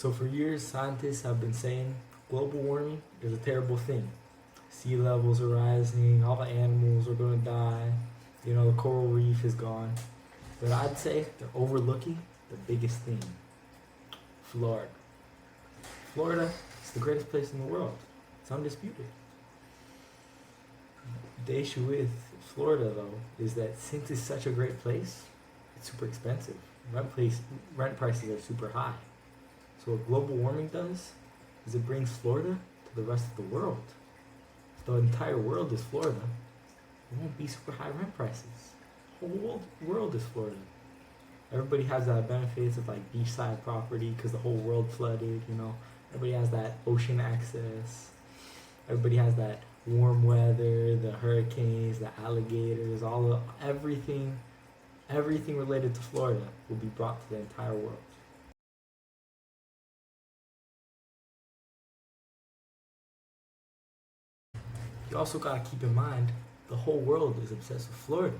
So for years, scientists have been saying global warming is a terrible thing. Sea levels are rising, all the animals are going to die, the coral reef is gone. But I'd say they're overlooking the biggest thing, Florida. Florida is the greatest place in the world. It's undisputed. The issue with Florida, though, is that since it's such a great place, it's super expensive. Rent prices are super high. So what global warming does is it brings Florida to the rest of the world. If the entire world is Florida, it won't be super high rent prices. The whole world is Florida. Everybody has that benefits of like beachside property because the whole world flooded, Everybody has that ocean access. Everybody has that warm weather, the hurricanes, the alligators, everything related to Florida will be brought to the entire world. You also gotta keep in mind the whole world is obsessed with Florida,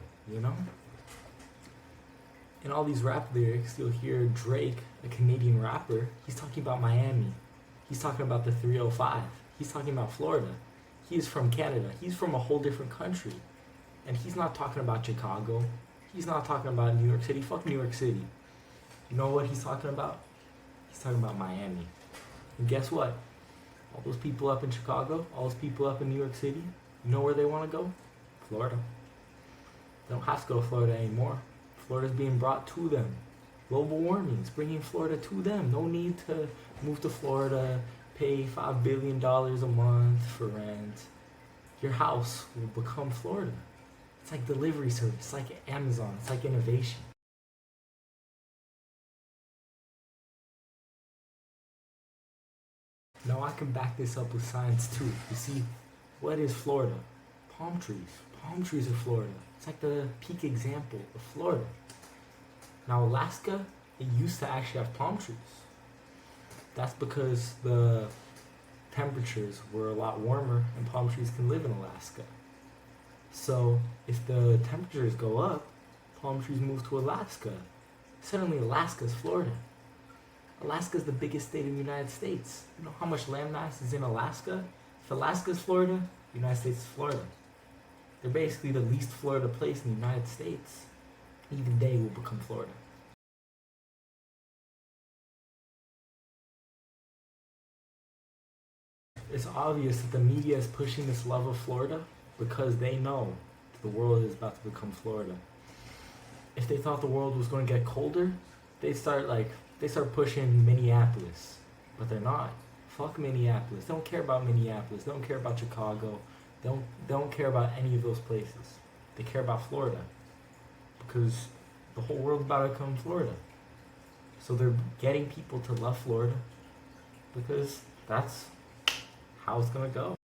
In all these rap lyrics, you'll hear Drake, a Canadian rapper, he's talking about Miami. He's talking about the 305. He's talking about Florida. He's from Canada. He's from a whole different country. And he's not talking about Chicago. He's not talking about New York City. Fuck New York City. You know what he's talking about? He's talking about Miami. And guess what? All those people up in Chicago, all those people up in New York City, you know where they want to go? Florida. They don't have to go to Florida anymore. Florida's being brought to them. Global warming is bringing Florida to them. No need to move to Florida, pay $5 billion a month for rent. Your house will become Florida. It's like delivery service. It's like Amazon. It's like innovation. Now I can back this up with science too. You see, what is Florida? Palm trees. Palm trees are Florida. It's like the peak example of Florida. Now Alaska, it used to actually have palm trees. That's because the temperatures were a lot warmer and palm trees can live in Alaska. So if the temperatures go up, palm trees move to Alaska. Suddenly Alaska's Florida. Alaska is the biggest state in the United States. You know how much landmass is in Alaska? If Alaska's Florida, the United States is Florida. They're basically the least Florida place in the United States. Even they will become Florida. It's obvious that the media is pushing this love of Florida because they know the world is about to become Florida. If they thought the world was going to get colder, they start pushing Minneapolis, but they're not. Fuck Minneapolis. They don't care about Minneapolis. They don't care about Chicago. They don't care about any of those places. They care about Florida because the whole world's about to become Florida. So they're getting people to love Florida because that's how it's gonna go.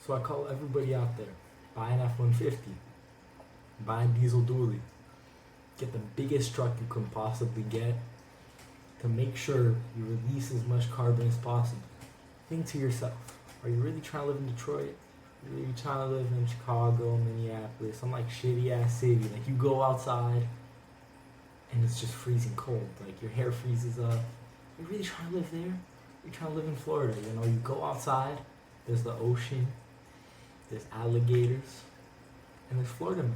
So I call everybody out there, buy an F-150, buy a diesel dually, get the biggest truck you can possibly get to make sure you release as much carbon as possible. Think to yourself, are you really trying to live in Detroit? Are you really trying to live in Chicago, Minneapolis, some like shitty ass city? Like you go outside and it's just freezing cold. Like your hair freezes up. Are you really trying to live there? You're trying to live in Florida, you go outside, there's the ocean, there's alligators, and there's Florida.